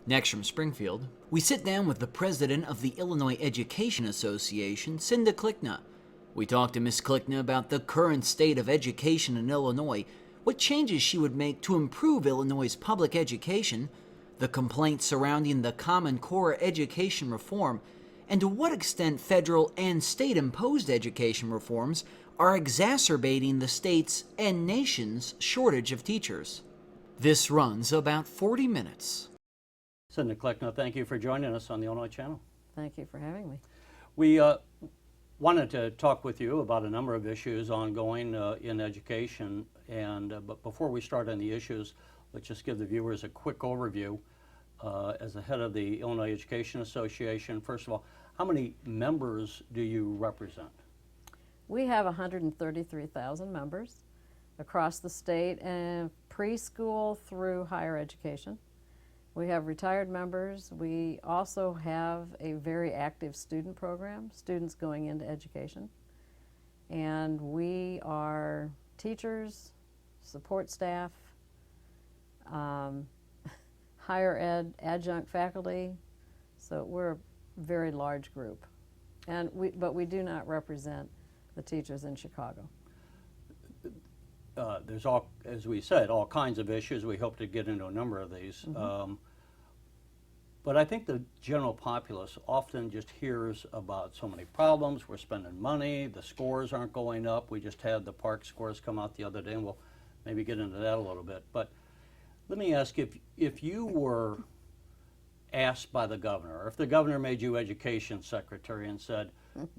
Next from Springfield, we sit down with the president of the Illinois Education Association, Cinda Klickna. We talk to Ms. Klickna about the current state of education in Illinois, what changes she would make to improve Illinois' public education, the complaints surrounding the Common Core education reform, and to what extent federal and state-imposed education reforms are exacerbating the state's and nation's shortage of teachers. This runs about 40 minutes. Cinda Klickna, thank you for joining us on the Illinois Channel. Thank you for having me. We wanted to talk with you about a number of issues ongoing in education, and but before we start on the issues, let's just give the viewers a quick overview. As the head of the Illinois Education Association, first of all, how many members do you represent? We have 133,000 members across the state, and preschool through higher education. We have retired members. We also have a very active student program, students going into education. And we are teachers, support staff, higher ed, adjunct faculty. So we're a very large group. But we do not represent the teachers in Chicago. There's all, as we said, all kinds of issues. We hope to get into a number of these. But I think the general populace often just hears about so many problems. We're spending money, the scores aren't going up. We just had the Parcc scores come out the other day, and we'll maybe get into that a little bit. But let me ask, if you were asked by the governor, or if the governor made you education secretary and said,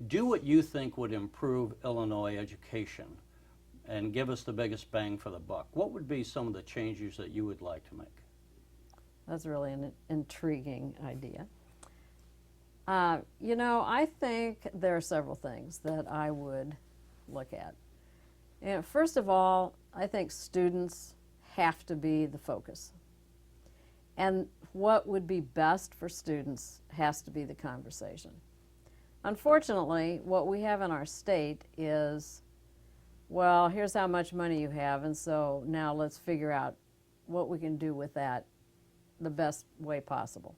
do what you think would improve Illinois education and give us the biggest bang for the buck, what would be some of the changes that you would like to make? That's really an intriguing idea. You know, I think there are several things that I would look at. And first of all, I think students have to be the focus. And what would be best for students has to be the conversation. Unfortunately, what we have in our state is, well, here's how much money you have, and so now let's figure out what we can do with that the best way possible.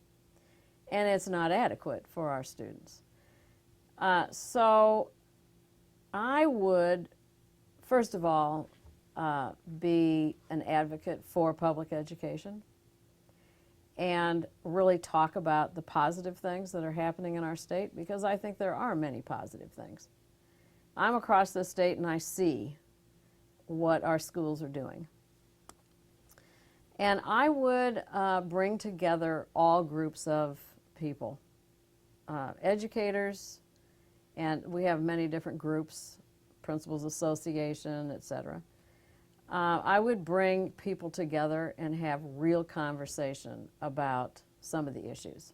And it's not adequate for our students. So I would, first of all, be an advocate for public education and really talk about the positive things that are happening in our state, because I think there are many positive things. I'm across the state and I see what our schools are doing. And I would bring together all groups of people, educators, and we have many different groups, Principals Association, etc. I would bring people together and have real conversation about some of the issues.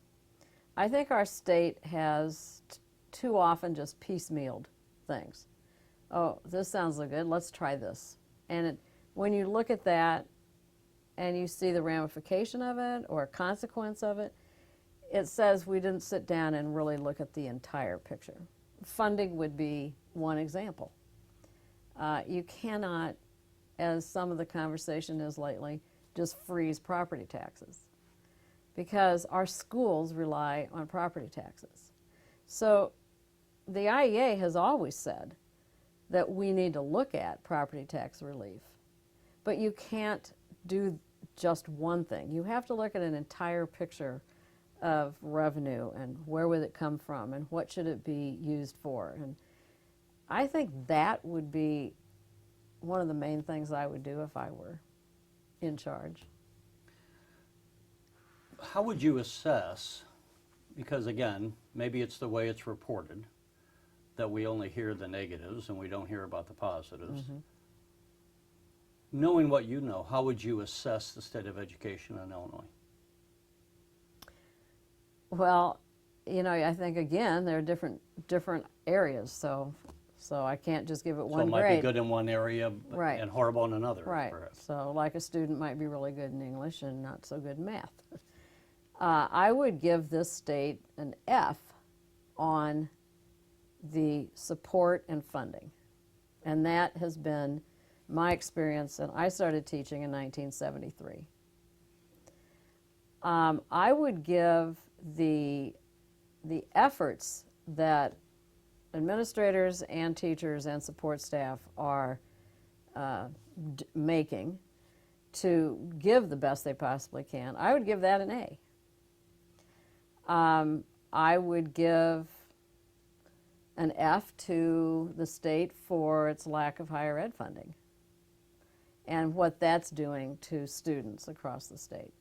I think our state has too often just piecemealed things. Oh, this sounds good, let's try this. And when you look at that and you see the ramification of it or a consequence of it, it says we didn't sit down and really look at the entire picture. Funding would be one example. You cannot, as some of the conversation is lately, just freeze property taxes, because our schools rely on property taxes. So the IEA has always said that we need to look at property tax relief, but you can't do just one thing. You have to look at an entire picture of revenue and where would it come from and what should it be used for. And I think that would be one of the main things I would do if I were in charge. How would you assess, because again, maybe it's the way it's reported, that we only hear the negatives and we don't hear about the positives. Knowing what you know, how would you assess the state of education in Illinois? Well, you know, I think again, there are different areas, so I can't just give it one grade. So it might be good in one area Right. and horrible in another, Right. perhaps. So like a student might be really good in English and not so good in math. I would give this state an F on the support and funding. And that has been my experience, and I started teaching in 1973. I would give the efforts that administrators and teachers and support staff are making to give the best they possibly can, I would give that an A. I would give an F to the state for its lack of higher ed funding and what that's doing to students across the state.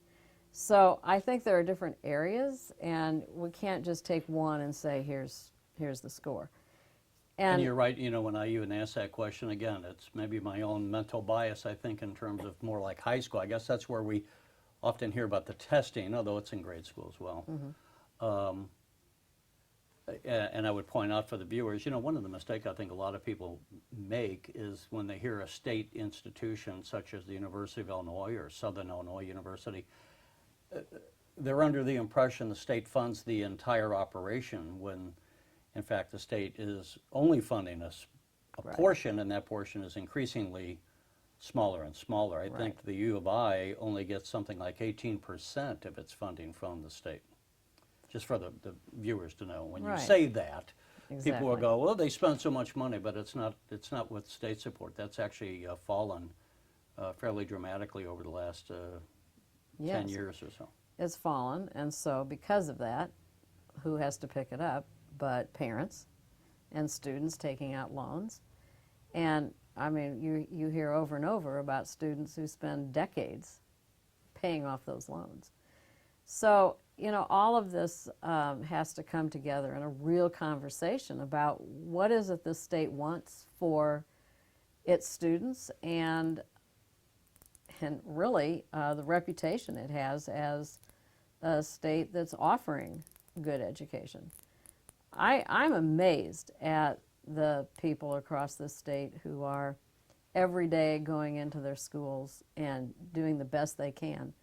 So I think there are different areas, and we can't just take one and say, here's the score. And you're right, you know, when I even ask that question, again, it's maybe my own mental bias, I think, in terms of more like high school. I guess that's where we often hear about the testing, although it's in grade school as well. And I would point out for the viewers, you know, one of the mistakes I think a lot of people make is when they hear a state institution such as the University of Illinois or Southern Illinois University, they're under the impression the state funds the entire operation when in fact the state is only funding a Right. portion, and that portion is increasingly smaller and smaller. I think the U of I only gets something like 18% of its funding from the state. Just for the viewers to know, when you Right. say that, people will Exactly. go, well, they spend so much money, but it's not with state support. That's actually fallen fairly dramatically over the last 10 Yes. years or so. It's fallen, and so because of that, who has to pick it up but parents and students taking out loans? And I mean, you hear over and over about students who spend decades paying off those loans. So, you know, all of this has to come together in a real conversation about what is it the state wants for its students and really the reputation it has as a state that's offering good education. I'm amazed at the people across the state who are every day going into their schools and doing the best they can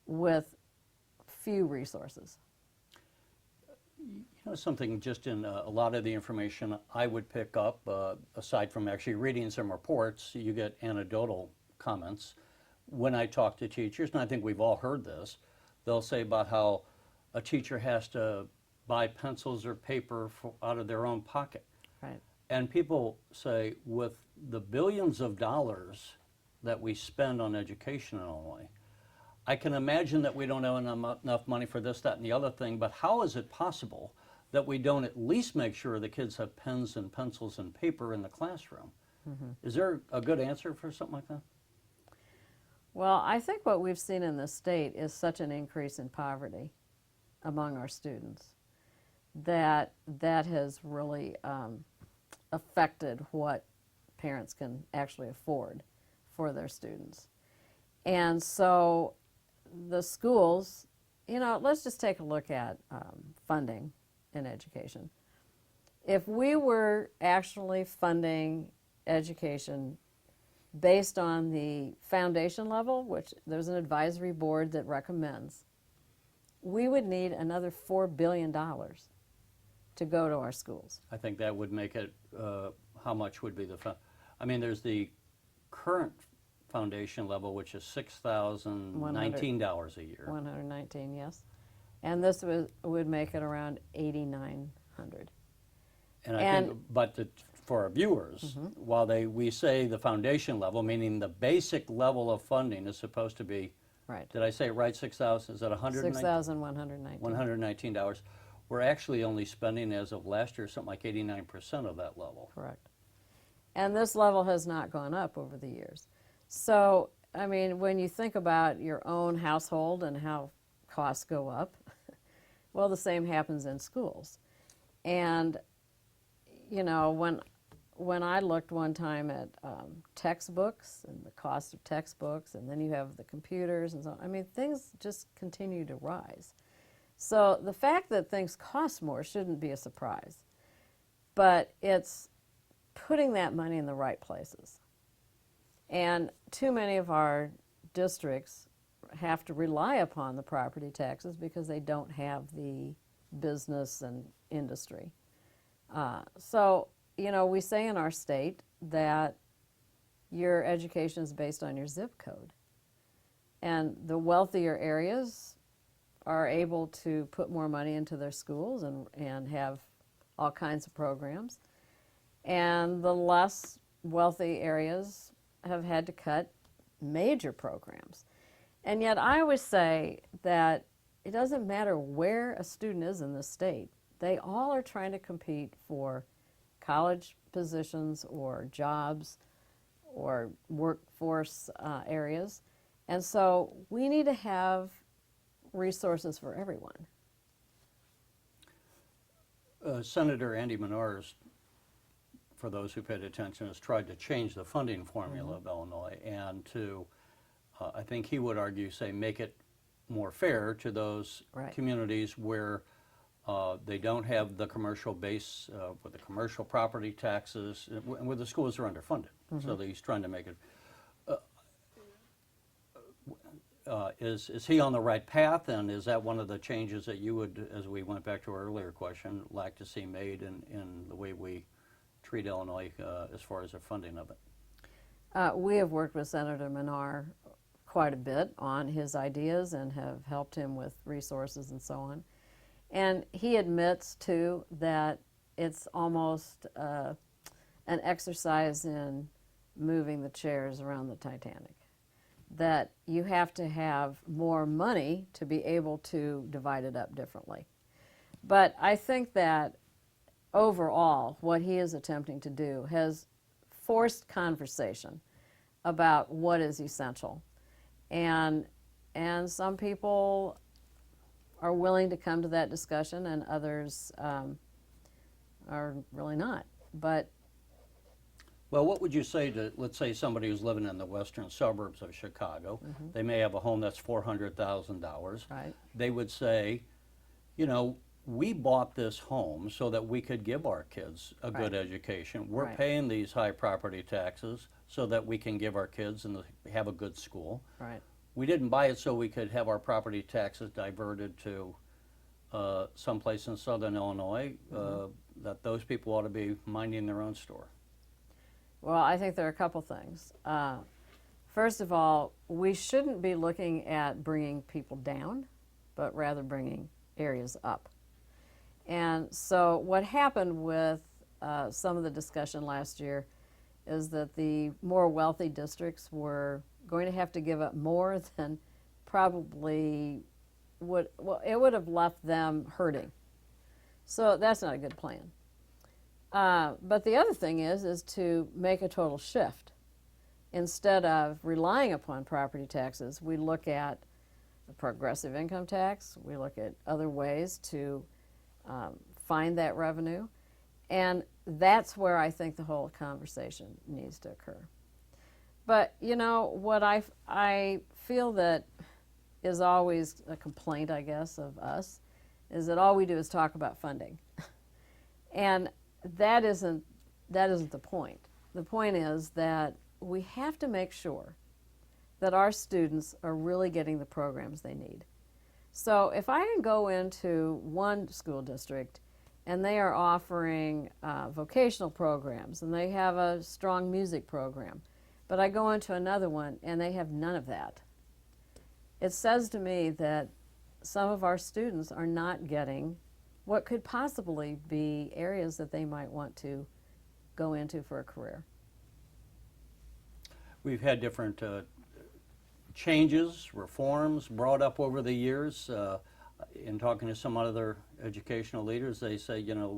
with few resources. You know, something just in a lot of the information I would pick up, aside from actually reading some reports, you get anecdotal comments. When I talk to teachers, and I think we've all heard this, they'll say about how a teacher has to buy pencils or paper out of their own pocket. Right. And people say, with the billions of dollars that we spend on education in Illinois, I can imagine that we don't have enough money for this, that, and the other thing, but how is it possible that we don't at least make sure the kids have pens and pencils and paper in the classroom? Is there a good answer for something like that? Well, I think what we've seen in the state is such an increase in poverty among our students that has really affected what parents can actually afford for their students. And so the schools, you know, let's just take a look at funding in education. If we were actually funding education based on the foundation level, which there's an advisory board that recommends, we would need another $4 billion to go to our schools. I think that would make it, how much would be I mean, there's the current foundation level, which is $6,019 a year. 119, yes. And this would make it around 8,900. And I think, but for our viewers, while we say the foundation level, meaning the basic level of funding is supposed to be, Right. did I say it right, 6,000, is that $6,119. $119? We're actually only spending, as of last year, something like 89% of that level. Correct. And this level has not gone up over the years. So, I mean, when you think about your own household and how costs go up, well, the same happens in schools. And, you know, when I looked one time at textbooks and the cost of textbooks, and then you have the computers and so on, I mean, things just continue to rise. So the fact that things cost more shouldn't be a surprise. But it's putting that money in the right places. And too many of our districts have to rely upon the property taxes because they don't have the business and industry. So, you know, we say in our state that your education is based on your zip code. And the wealthier areas are able to put more money into their schools and have all kinds of programs. And the less wealthy areas have had to cut major programs. And yet I always say that it doesn't matter where a student is in the state. They all are trying to compete for college positions or jobs or workforce areas. And so we need to have resources for everyone. Senator Andy Menard, for those who paid attention, has tried to change the funding formula of Illinois and to, I think he would argue, say, make it more fair to those communities where they don't have the commercial base with the commercial property taxes, and where the schools are underfunded. So that he's trying to make it. Is he on the right path, and is that one of the changes that you would, as we went back to our earlier question, like to see made in the way we treat Illinois as far as the funding of it? We have worked with Senator Menard quite a bit on his ideas and have helped him with resources and so on. And he admits, too, that it's almost an exercise in moving the chairs around the Titanic. That you have to have more money to be able to divide it up differently. But I think that overall, what he is attempting to do has forced conversation about what is essential. And some people are willing to come to that discussion, and others are really not. But well, what would you say to, let's say, somebody who's living in the western suburbs of Chicago? They may have a home that's $400,000. Right. They would say, you know, we bought this home so that we could give our kids a good education. We're paying these high property taxes so that we can give our kids and have a good school. Right. We didn't buy it so we could have our property taxes diverted to someplace in southern Illinois, that those people ought to be minding their own store. Well, I think there are a couple things. First of all, we shouldn't be looking at bringing people down, but rather bringing areas up. And so what happened with some of the discussion last year is that the more wealthy districts were going to have to give up more than probably it would have left them hurting. So that's not a good plan. But the other thing is to make a total shift. Instead of relying upon property taxes, we look at the progressive income tax, we look at other ways to find that revenue, and that's where I think the whole conversation needs to occur. But you know, what I feel that is always a complaint, I guess, of us, is that all we do is talk about funding. And that isn't the point. The point is that we have to make sure that our students are really getting the programs they need. So if I can go into one school district and they are offering vocational programs and they have a strong music program, but I go into another one and they have none of that, it says to me that some of our students are not getting what could possibly be areas that they might want to go into for a career. We've had different changes, reforms brought up over the years. In talking to some other educational leaders, they say, you know,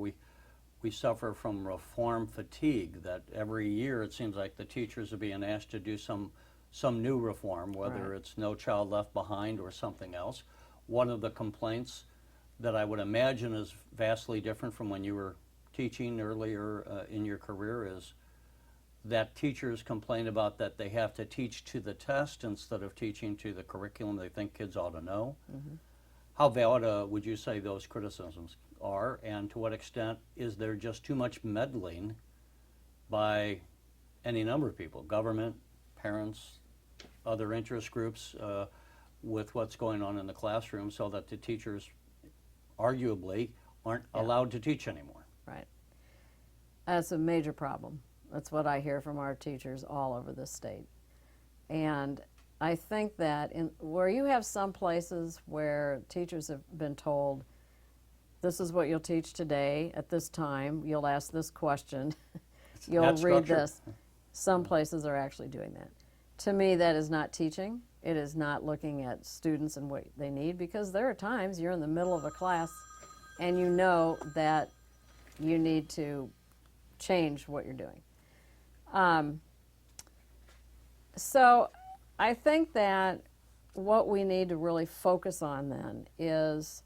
we suffer from reform fatigue, that every year it seems like the teachers are being asked to do some new reform, whether it's No Child Left Behind or something else. One of the complaints that I would imagine is vastly different from when you were teaching earlier in your career is that teachers complain about that they have to teach to the test instead of teaching to the curriculum they think kids ought to know. How valid would you say those criticisms are, and to what extent is there just too much meddling by any number of people, government, parents, other interest groups, with what's going on in the classroom, so that the teachers arguably aren't allowed to teach anymore? Right. That's a major problem. That's what I hear from our teachers all over the state. And I think that where you have some places where teachers have been told, this is what you'll teach today at this time, you'll ask this question, you'll read structure. this. Some places are actually doing that. To me, that is not teaching. It is not looking at students and what they need, because there are times you're in the middle of a class and you know that you need to change what you're doing. So I think that what we need to really focus on then is,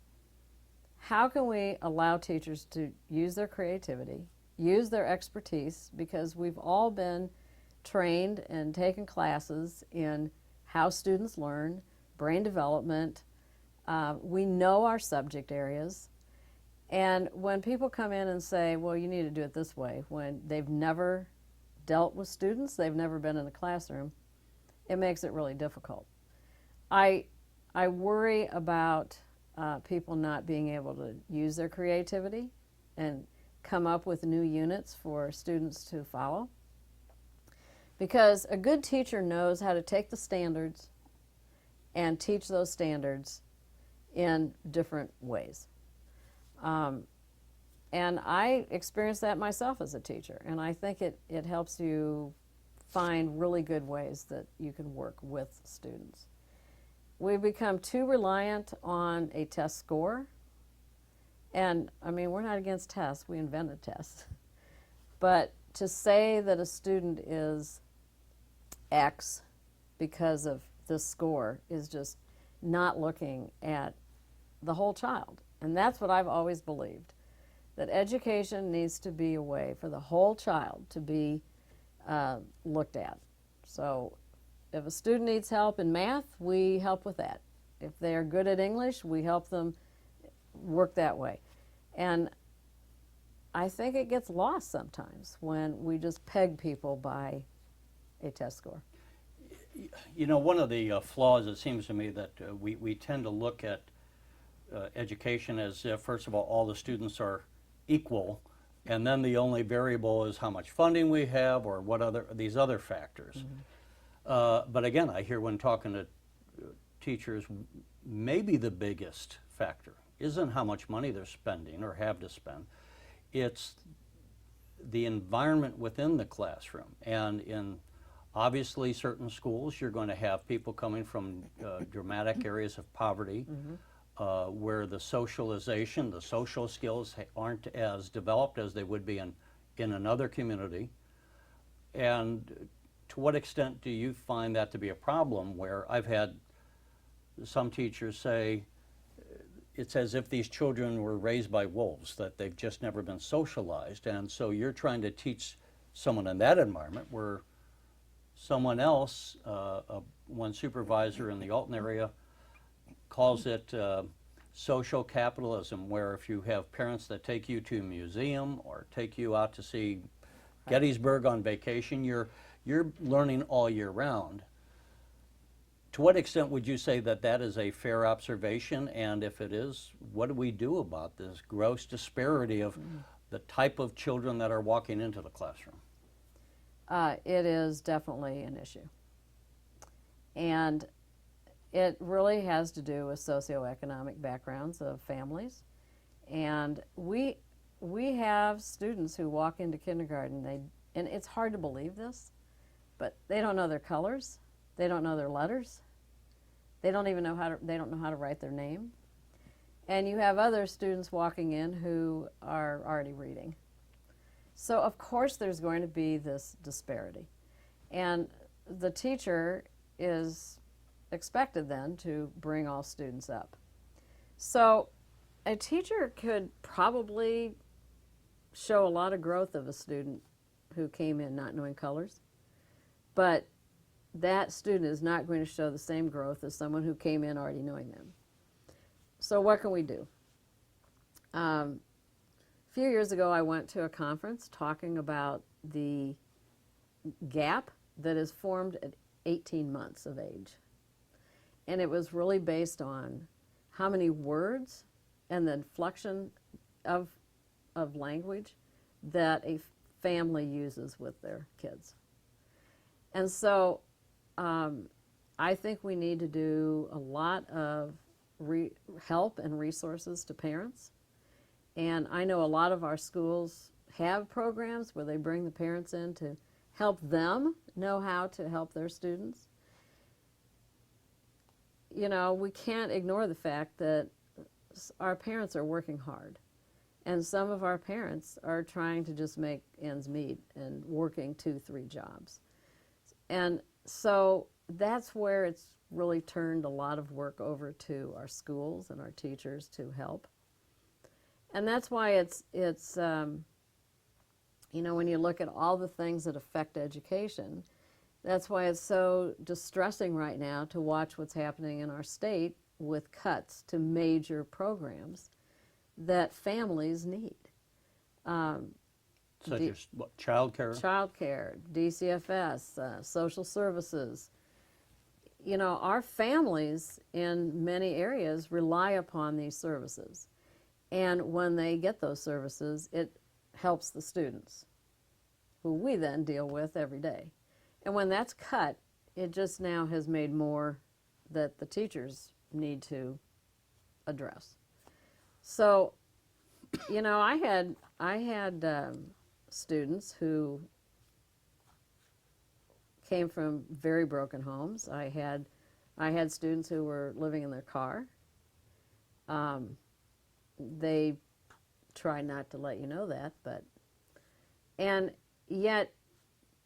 how can we allow teachers to use their creativity, use their expertise, because we've all been trained and taken classes in how students learn, brain development. We know our subject areas. And when people come in and say, well, you need to do it this way, when they've never dealt with students, they've never been in a classroom, it makes it really difficult. I worry about people not being able to use their creativity and come up with new units for students to follow. Because a good teacher knows how to take the standards and teach those standards in different ways. And I experienced that myself as a teacher, and I think it helps you find really good ways that you can work with students. We've become too reliant on a test score, and I mean, we're not against tests, we invented tests. But to say that a student is X because of this score is just not looking at the whole child. And that's what I've always believed, that education needs to be a way for the whole child to be looked at. So if a student needs help in math, we help with that. If they are good at English, we help them work that way. And I think it gets lost sometimes when we just peg people by a test score. You know, one of the flaws, it seems to me, that we tend to look at education as if, first of all the students are equal, and then the only variable is how much funding we have or what other these other factors. But again, I hear when talking to teachers, maybe the biggest factor isn't how much money they're spending or have to spend. It's the environment within the classroom. And in obviously certain schools, you're going to have people coming from dramatic areas of poverty, where the socialization, the social skills aren't as developed as they would be in another community. And to what extent do you find that to be a problem, where I've had some teachers say it's as if these children were raised by wolves, that they've just never been socialized, and so you're trying to teach someone in that environment where someone else, one supervisor in the Alton area calls it social capitalism, where if you have parents that take you to a museum or take you out to see Gettysburg on vacation, you're learning all year round. To what extent would you say that that is a fair observation? And if it is, what do we do about this gross disparity of the type of children that are walking into the classroom? It is definitely an issue. And it really has to do with socioeconomic backgrounds of families. And we have students who walk into kindergarten, and it's hard to believe this, but they don't know their colors, they don't know their letters, they don't even know they don't know how to write their name. And you have other students walking in who are already reading. So of course there's going to be this disparity. And the teacher is expected then to bring all students up. So a teacher could probably show a lot of growth of a student who came in not knowing colors, but that student is not going to show the same growth as someone who came in already knowing them. So what can we do? A few years ago, I went to a conference talking about the gap that is formed at 18 months of age. And it was really based on how many words and the inflection of language that a family uses with their kids. And so I think we need to do a lot of help and resources to parents. And I know a lot of our schools have programs where they bring the parents in to help them know how to help their students. You know, we can't ignore the fact that our parents are working hard. And some of our parents are trying to just make ends meet and working 2-3 jobs. And so that's where it's really turned a lot of work over to our schools and our teachers to help. And that's why it's you know, when you look at all the things that affect education, that's why it's so distressing right now to watch what's happening in our state with cuts to major programs that families need. Such as what, child care? Child care, DCFS, social services. You know, our families in many areas rely upon these services. And when they get those services, it helps the students, who we then deal with every day. And when that's cut, it just now has made more that the teachers need to address. So, you know, I had students who came from very broken homes. I had students who were living in their car. They try not to let you know that, and yet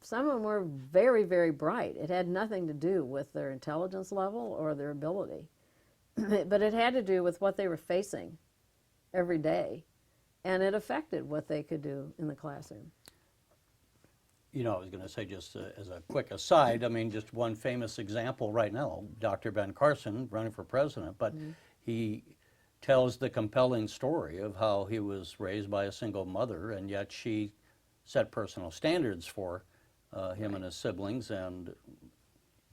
some of them were very, very bright. It had nothing to do with their intelligence level or their ability, but it had to do with what they were facing every day, and it affected what they could do in the classroom. You know, I was going to say, just as a quick aside, I mean, just one famous example right now, Dr. Ben Carson running for president, but he tells the compelling story of how he was raised by a single mother, and yet she set personal standards for him and his siblings, and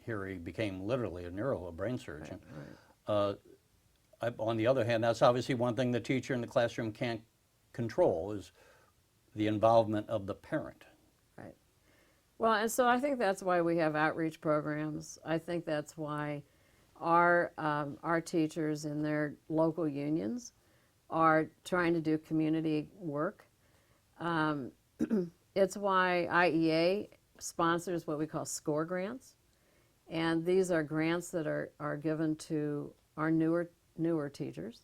here he became literally a brain surgeon. On the other hand, that's obviously one thing the teacher in the classroom can't control, is the involvement of the parent. Right. Well, and so I think that's why we have outreach programs. I think that's why our teachers in their local unions are trying to do community work. It's why IEA sponsors what we call SCORE grants, and these are grants that are given to our newer teachers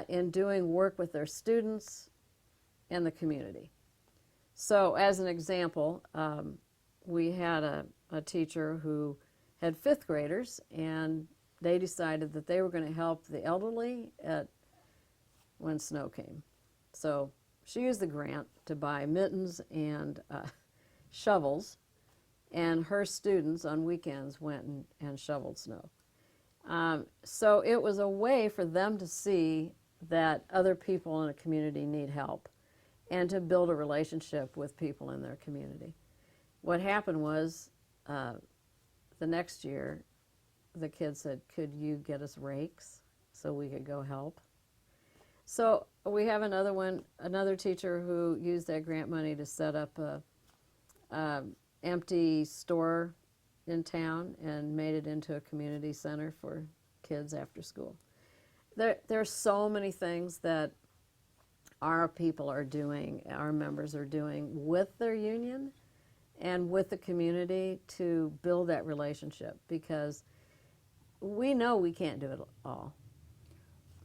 in doing work with their students and the community. So as an example, we had a teacher who had 5th graders, and they decided that they were going to help the elderly when snow came. So she used the grant to buy mittens and shovels, and her students on weekends went and shoveled snow. So it was a way for them to see that other people in a community need help and to build a relationship with people in their community. What happened was the next year, the kids said, "Could you get us rakes so we could go help?" So we have another teacher who used that grant money to set up a empty store in town and made it into a community center for kids after school. There are so many things that our people are doing, our members are doing with their union and with the community to build that relationship, because we know we can't do it all.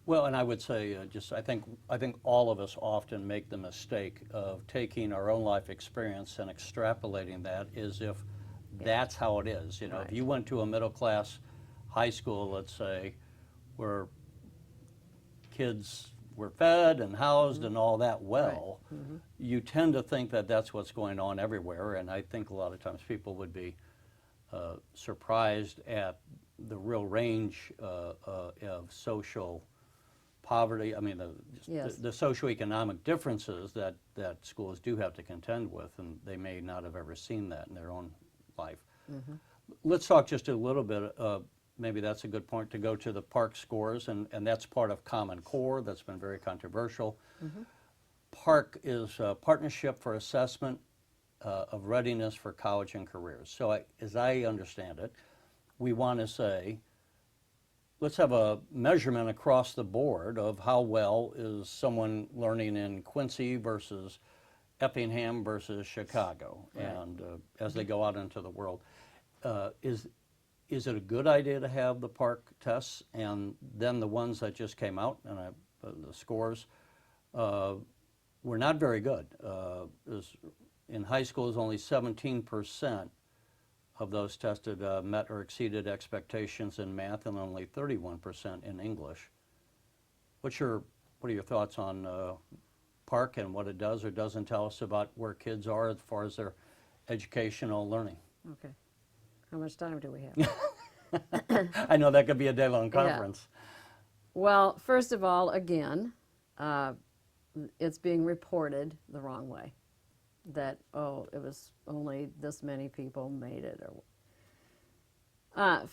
Well, and I would say, I think all of us often make the mistake of taking our own life experience and extrapolating that as if that's how it is. You know, if you went to a middle class high school, let's say, where kids were fed and housed and all that well, you tend to think that that's what's going on everywhere, and I think a lot of times people would be surprised at the real range of social poverty, I mean, the socioeconomic differences that schools do have to contend with, and they may not have ever seen that in their own life. Let's talk just a little bit, maybe that's a good point to go to the Parcc scores, and that's part of Common Core. That's been very controversial. Parcc is a partnership for assessment of readiness for college and careers. So as I understand it, we want to say, let's have a measurement across the board of how well is someone learning in Quincy versus Effingham versus Chicago, Right. and as they go out into the world. Is it a good idea to have the Parcc tests and then the ones that just came out, and the scores were not very good. In high school, only 17% of those tested met or exceeded expectations in math, and only 31% in English. What are your thoughts on Parcc and what it does or doesn't tell us about where kids are as far as their educational learning? Okay. How much time do we have? I know that could be a day-long conference. Well, first of all, again, it's being reported the wrong way. That, oh, it was only this many people made it.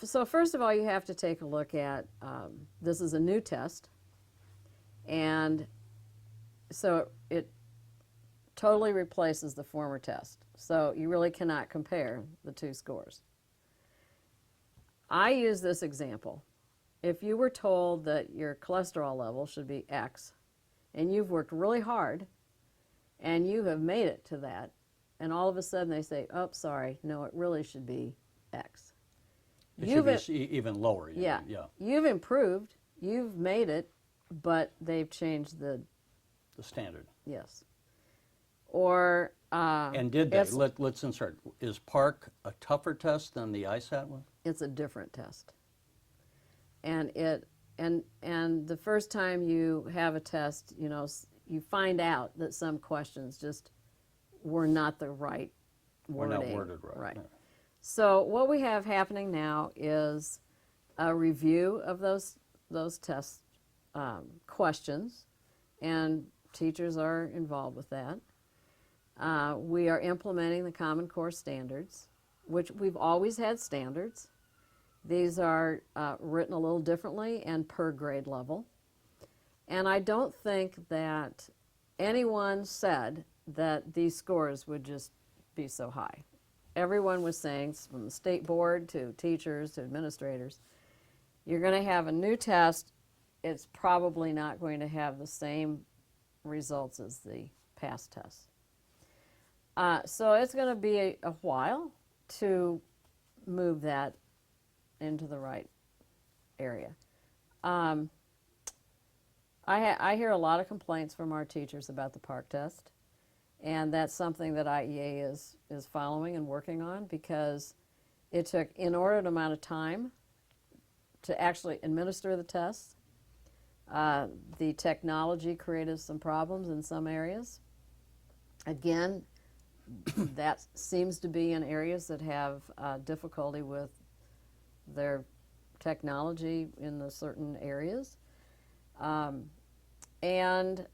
So first of all, you have to take a look at, this is a new test, and so it totally replaces the former test. So you really cannot compare the two scores. I use this example. If you were told that your cholesterol level should be X, and you've worked really hard, and you have made it to that, and all of a sudden they say, oh, sorry, no, it really should be X. It should be even lower. Yeah. You've improved, you've made it, but they've changed the standard. Yes. Or and did they? Let's insert. Is Parcc a tougher test than the ISAT one? It's a different test. And the first time you have a test, you know, you find out that some questions just were not the right wording. Were not worded right. Right. So what we have happening now is a review of those test questions, and teachers are involved with that. We are implementing the Common Core standards, which we've always had standards. These are written a little differently and per grade level. And I don't think that anyone said that these scores would just be so high. Everyone was saying, from the state board to teachers to administrators, you're going to have a new test. It's probably not going to have the same results as the past tests. So it's going to be a while to move that into the right area. I hear a lot of complaints from our teachers about the Parcc test, and that's something that IEA is following and working on, because it took inordinate amount of time to actually administer the test. The technology created some problems in some areas. Again, that seems to be in areas that have difficulty with their technology in the certain areas. And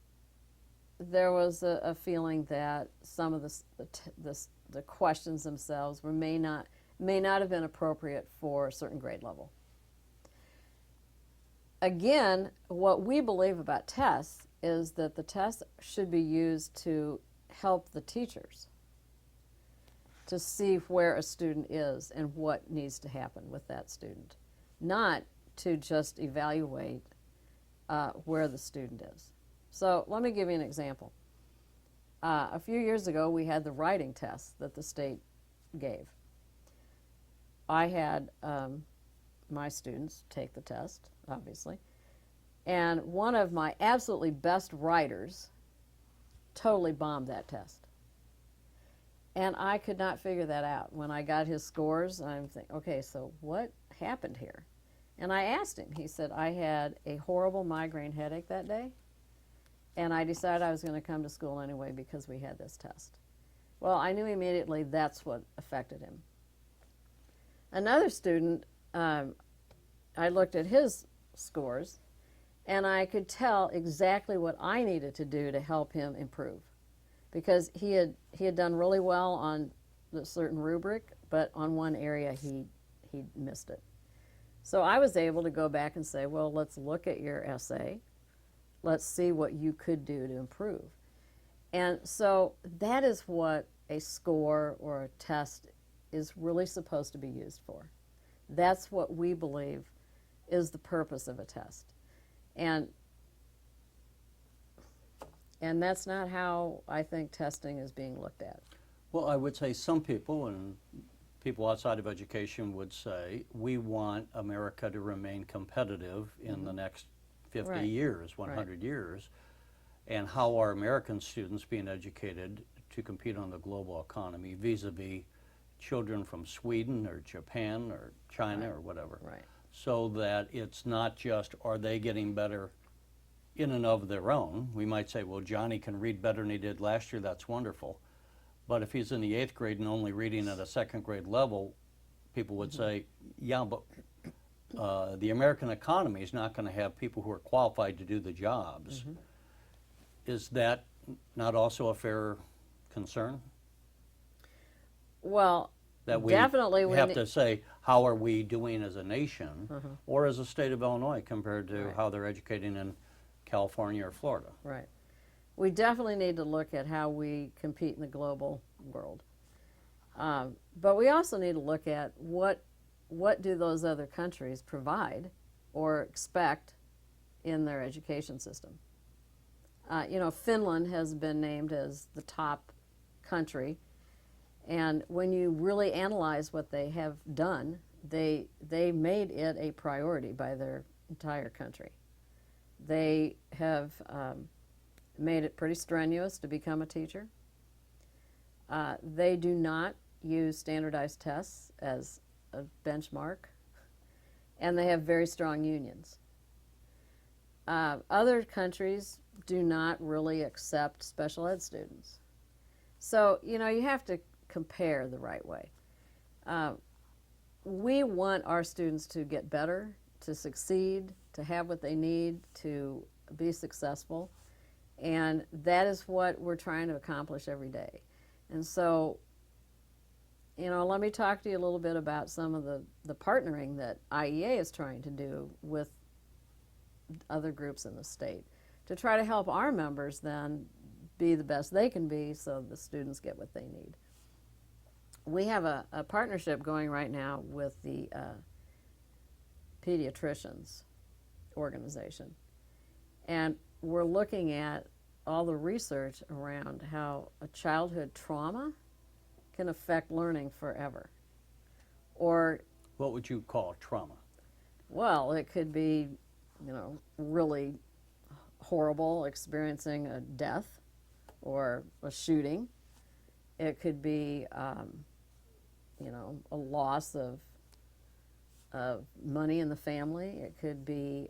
there was a feeling that some of the questions themselves may not have been appropriate for a certain grade level. Again, what we believe about tests is that the tests should be used to help the teachers to see where a student is and what needs to happen with that student, not to just evaluate where the student is. So let me give you an example. A few years ago, we had the writing test that the state gave. I had my students take the test, obviously, and one of my absolutely best writers totally bombed that test. And I could not figure that out. When I got his scores, I'm thinking, okay, so what happened here? And I asked him. He said, I had a horrible migraine headache that day, and I decided I was going to come to school anyway because we had this test. Well, I knew immediately that's what affected him. Another student, I looked at his scores, and I could tell exactly what I needed to do to help him improve, because he had done really well on a certain rubric, but on one area he missed it. So I was able to go back and say, well, let's look at your essay. Let's see what you could do to improve. And so that is what a score or a test is really supposed to be used for. That's what we believe is the purpose of a test. And that's not how I think testing is being looked at. Well, I would say some people, and people outside of education would say, we want America to remain competitive in the next 50 Right. years, 100 years. And how are American students being educated to compete on the global economy vis-a-vis children from Sweden or Japan or China or whatever? Right. So that it's not just, are they getting better in and of their own? We might say, well, Johnny can read better than he did last year, that's wonderful. But if he's in the 8th grade and only reading at a 2nd grade level, people would say, yeah, but the American economy is not going to have people who are qualified to do the jobs. Is that not also a fair concern? Well, That we definitely we have ne- to say, how are we doing as a nation or as a state of Illinois compared to Right. how they're educating in California or Florida? Right. We definitely need to look at how we compete in the global world. But we also need to look at what do those other countries provide or expect in their education system. Finland has been named as the top country, and when you really analyze what they have done, they made it a priority by their entire country. They have made it pretty strenuous to become a teacher. They do not use standardized tests as a benchmark, and they have very strong unions. Other countries do not really accept special ed students. So, you have to compare the right way. We want our students to get better, to succeed, to have what they need to be successful, and that is what we're trying to accomplish every day. And so, let me talk to you a little bit about some of the partnering that IEA is trying to do with other groups in the state to try to help our members then be the best they can be so the students get what they need. We have a partnership going right now with the pediatricians organization, and we're looking at all the research around how a childhood trauma can affect learning forever. Or, What would you call trauma? well, it could be, really horrible, experiencing a death or a shooting. It could be, a loss of money in the family. It could be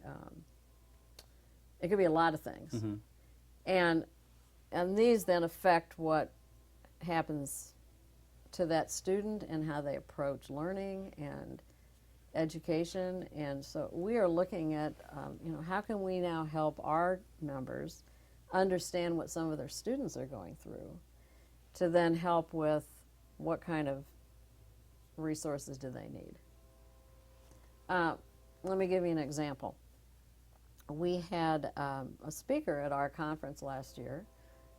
a lot of things. Mm-hmm. And these then affect what happens to that student and how they approach learning and education. And so we are looking at, how can we now help our members understand what some of their students are going through to then help with what kind of resources do they need. Let me give you an example. We had a speaker at our conference last year,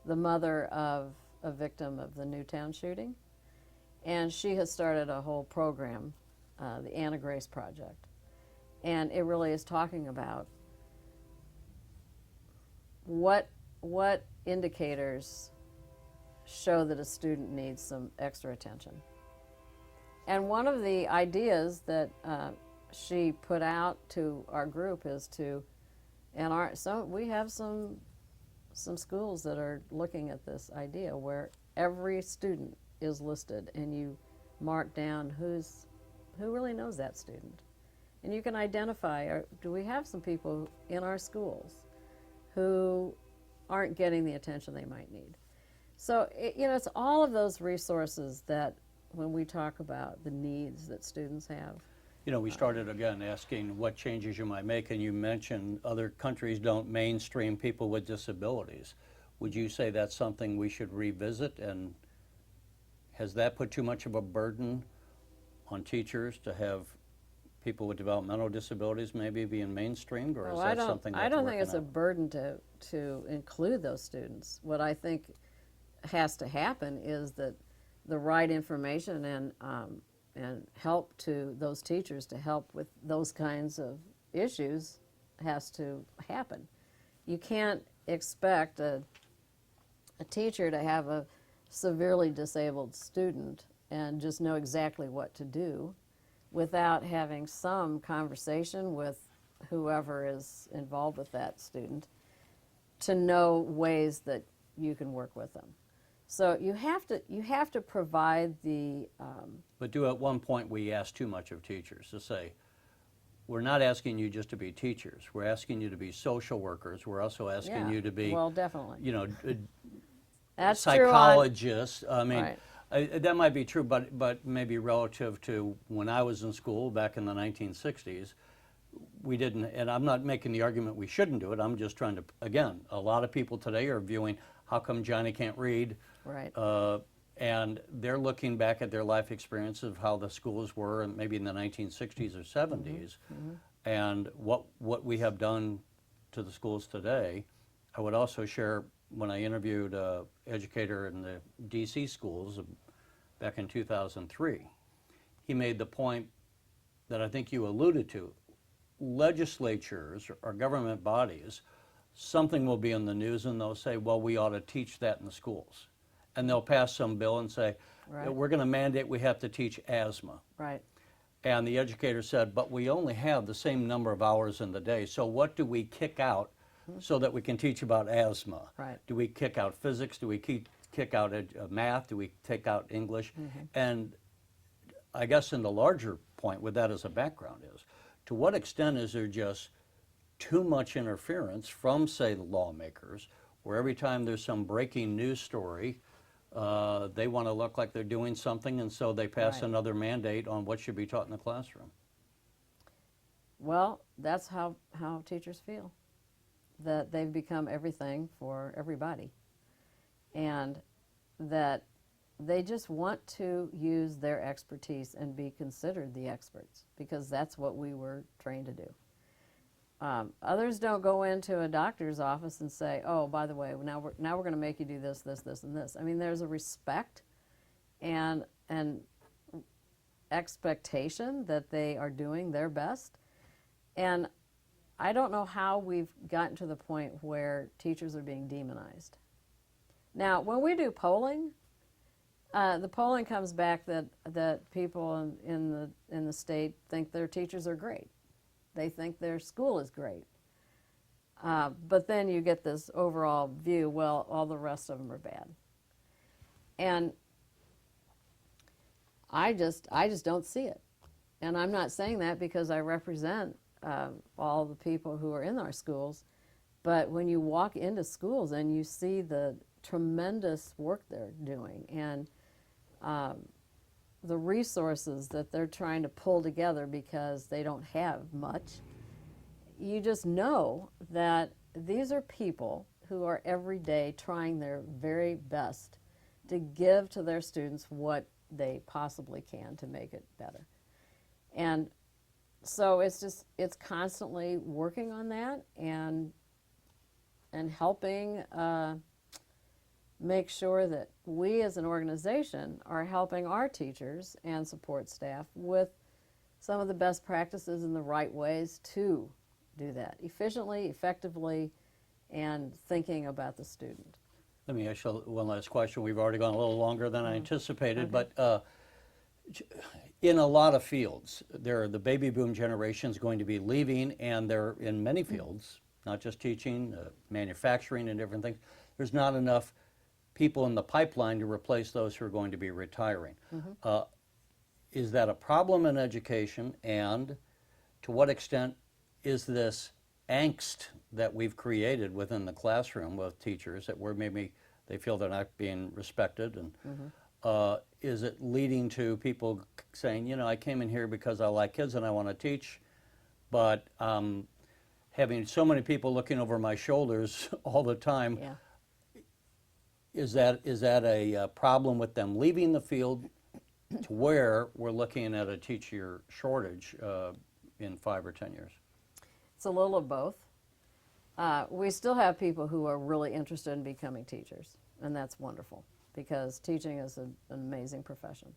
the mother of a victim of the Newtown shooting, and she has started a whole program, the Anna Grace Project, and it really is talking about what indicators show that a student needs some extra attention. And one of the ideas that she put out to our group is to, we have some schools that are looking at this idea where every student is listed and you mark down who really knows that student. And you can identify, do we have some people in our schools who aren't getting the attention they might need? So, it's all of those resources that when we talk about the needs that students have. We started again asking what changes you might make, and you mentioned other countries don't mainstream people with disabilities. Would you say that's something we should revisit, and has that put too much of a burden on teachers to have people with developmental disabilities maybe being mainstreamed, or is that something that's I don't think it's a working burden to include those students. What I think has to happen is that the right information and and help to those teachers to help with those kinds of issues has to happen. You can't expect a teacher to have a severely disabled student and just know exactly what to do without having some conversation with whoever is involved with that student to know ways that you can work with them. So you have to provide the But do at one point we ask too much of teachers to say, we're not asking you just to be teachers. We're asking you to be social workers. We're also asking yeah, you to be, well, definitely. you know, That's true on- psychologists. I mean, Right. that might be true, but maybe relative to when I was in school back in the 1960s, we didn't, and I'm not making the argument we shouldn't do it. I'm just trying to, again, a lot of people today are viewing, how come Johnny can't read? Right. And they're looking back at their life experience of how the schools were maybe in the 1960s or 70s, and what we have done to the schools today. I would also share, when I interviewed an educator in the DC schools back in 2003, he made the point that I think you alluded to. Legislatures or government bodies, something will be in the news and they'll say, well, we ought to teach that in the schools. And they'll pass some bill and say, Right. we're going to mandate we have to teach asthma. Right. And the educator said, but we only have the same number of hours in the day, so what do we kick out so that we can teach about asthma? Right. Do we kick out physics? Do we kick out math? Do we take out English? And I guess in the larger point with that as a background is, to what extent is there just too much interference from, say, the lawmakers, where every time there's some breaking news story, they want to look like they're doing something, and so they pass Right. another mandate on what should be taught in the classroom? Well, that's how teachers feel, that they've become everything for everybody, and that they just want to use their expertise and be considered the experts, because that's what we were trained to do. Others don't go into a doctor's office and say, oh, by the way, now we're going to make you do this, this, this, and this. I mean, there's a respect and expectation that they are doing their best. And I don't know how we've gotten to the point where teachers are being demonized. Now, when we do polling, the polling comes back that people in the state think their teachers are great. They think their school is great. But then you get this overall view, well, all the rest of them are bad. And I just don't see it. And I'm not saying that because I represent all the people who are in our schools. But when you walk into schools and you see the tremendous work they're doing and the resources that they're trying to pull together because they don't have much, you just know that these are people who are every day trying their very best to give to their students what they possibly can to make it better. And so it's constantly working on that and helping make sure that we as an organization are helping our teachers and support staff with some of the best practices and the right ways to do that efficiently, effectively, and thinking about the student. Let me ask you one last question. We've already gone a little longer than I anticipated, but in a lot of fields, the baby boom generation is going to be leaving, and they're in many fields, not just teaching, manufacturing and different things. There's not enough people in the pipeline to replace those who are going to be retiring. Is that a problem in education, and to what extent is this angst that we've created within the classroom with teachers, that where maybe they feel they're not being respected, and is it leading to people saying, you know, I came in here because I like kids and I want to teach, but having so many people looking over my shoulders all the time, Yeah. is that a problem with them leaving the field, to where we're looking at a teacher shortage in 5 or 10 years? It's a little of both. We still have people who are really interested in becoming teachers, and that's wonderful because teaching is an amazing profession.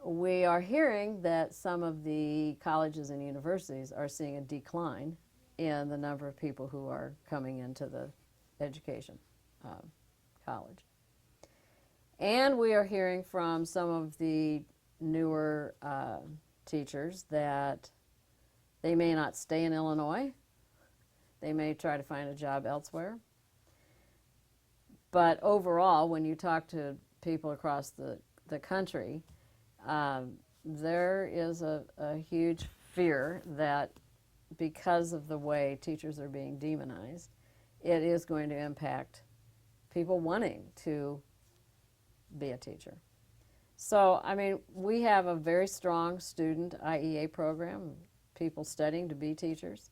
we are hearing that some of the colleges and universities are seeing a decline in the number of people who are coming into the education college. And we are hearing from some of the newer teachers that they may not stay in Illinois. They may try to find a job elsewhere. But overall, when you talk to people across the country, there is a huge fear that because of the way teachers are being demonized, it is going to impact people wanting to be a teacher. So, I mean, we have a very strong student IEA program, people studying to be teachers.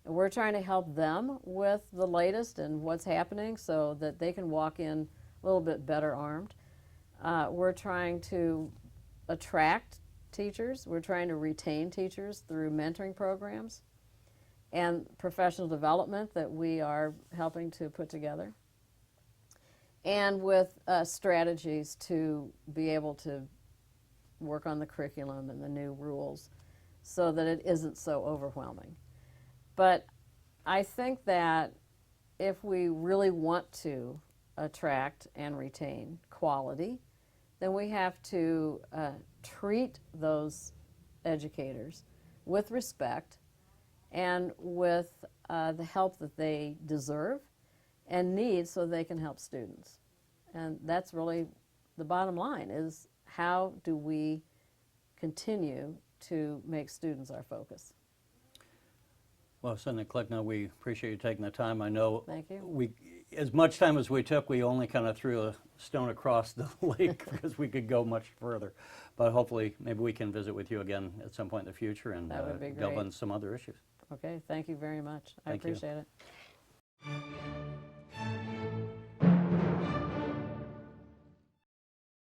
And we're trying to help them with the latest and what's happening so that they can walk in a little bit better armed. We're trying to attract teachers. We're trying to retain teachers through mentoring programs and professional development that we are helping to put together. And with strategies to be able to work on the curriculum and the new rules so that it isn't so overwhelming. But I think that if we really want to attract and retain quality, then we have to treat those educators with respect and with the help that they deserve and need so they can help students. And that's really the bottom line, is how do we continue to make students our focus? Well, Cinda Klickna, we appreciate you taking the time. I know Thank you. we, as much time as we took, we only kind of threw a stone across the lake because we could go much further. But hopefully, maybe we can visit with you again at some point in the future and That would be delve great. into some other issues. Okay, thank you very much. I Thank you. appreciate it.